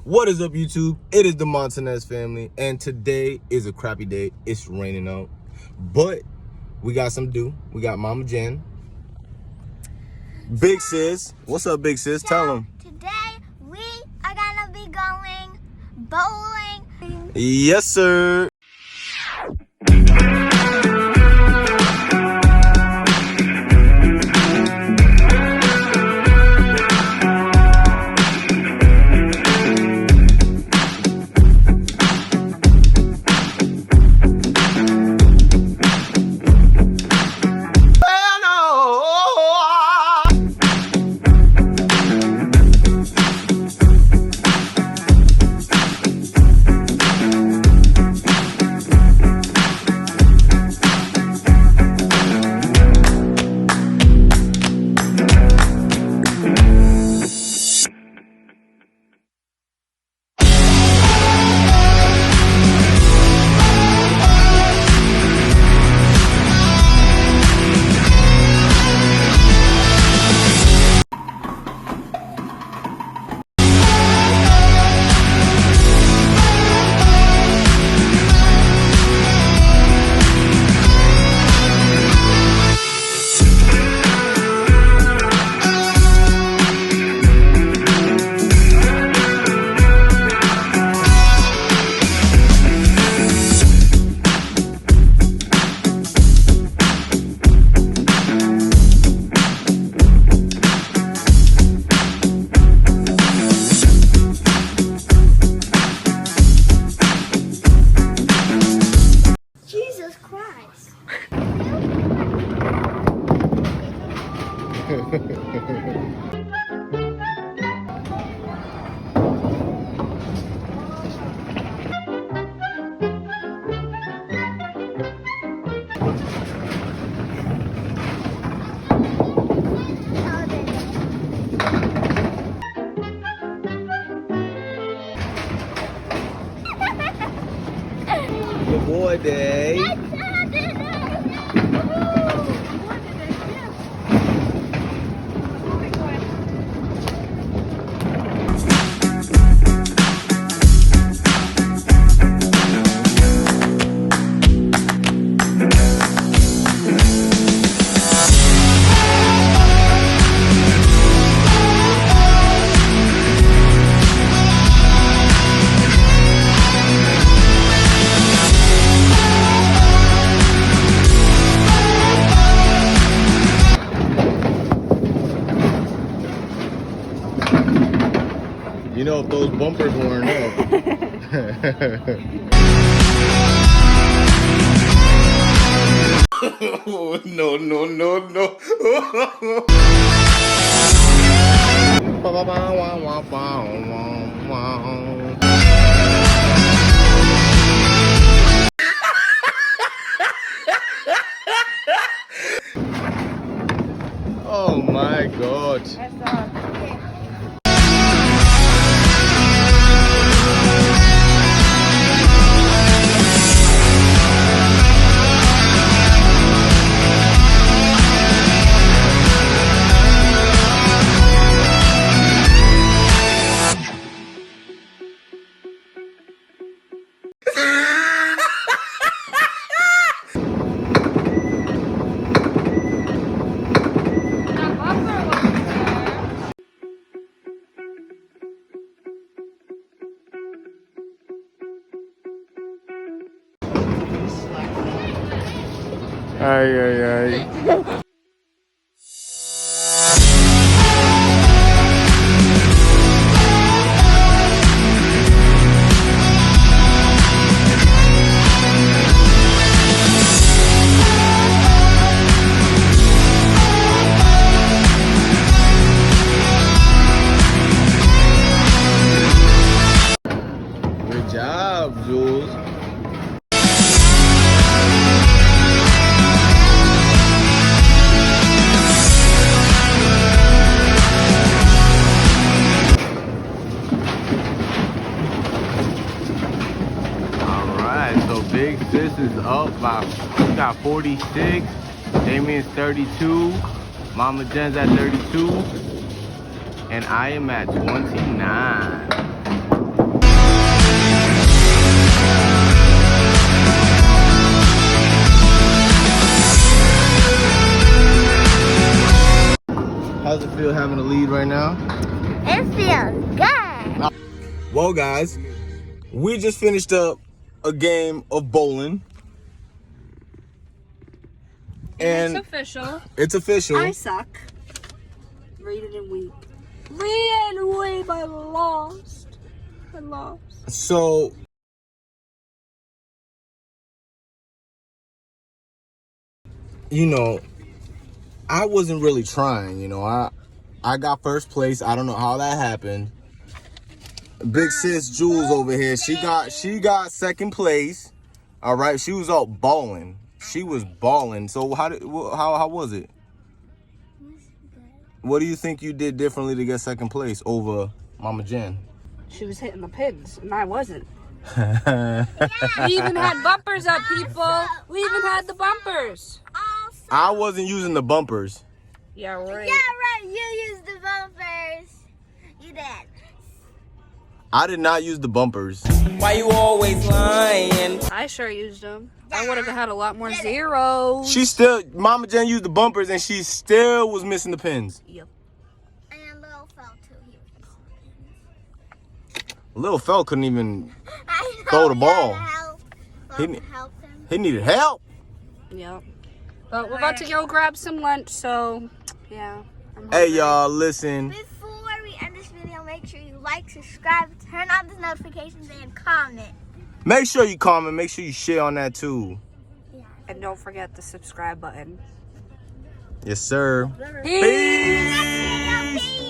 What is up, YouTube? It is the Montanez family, and today is a crappy day. It's raining out, but we got some to do. We got Mama Jen, Big Sis. What's up, Big Sis? Tell them. Today we are gonna be going bowling. Yes, sir. Jesus Christ. Good boy day. You know, if those bumpers weren't up. Oh, no, no, no, no. Oh my God. Ay, ay, ay. Good job, Jules. Big Sis is up by, we got 46, Damien's 32, Mama Jen's at 32, and I am at 29. feel having a lead right now? It feels good. Well, guys, we just finished up a game of bowling. And it's official. It's official. I suck. Read it and weep. Read and weep. I lost. So, you know, I wasn't really trying, you know. I got first place. I don't know how that happened. Big sis Jules over here, she got second place. All right, she was out balling. She was balling. So how was it? What do you think you did differently to get second place over Mama Jen? She was hitting the pins, and I wasn't. We even had bumpers up, people. We even had the bumpers. I wasn't using the bumpers. Yeah, right. Yeah, right. You used the bumpers. You did. I did not use the bumpers. Why you always lying? I sure used them. I would have had a lot more zeros. Mama Jen used the bumpers and she still was missing the pins. Yep. And Lil fell too. He was missing the pins. Lil Fel couldn't even I know, throw the ball. Help. He- Help him. He needed help. Yep. But we're about to go grab some lunch, so yeah. I'm Hey, hungry. y'all, listen. Before we end this video, make sure you like, subscribe, turn on the notifications, and comment. Make sure you comment. Make sure you share on that too. And don't forget the subscribe button. Yes, sir. Peace. Peace. Peace.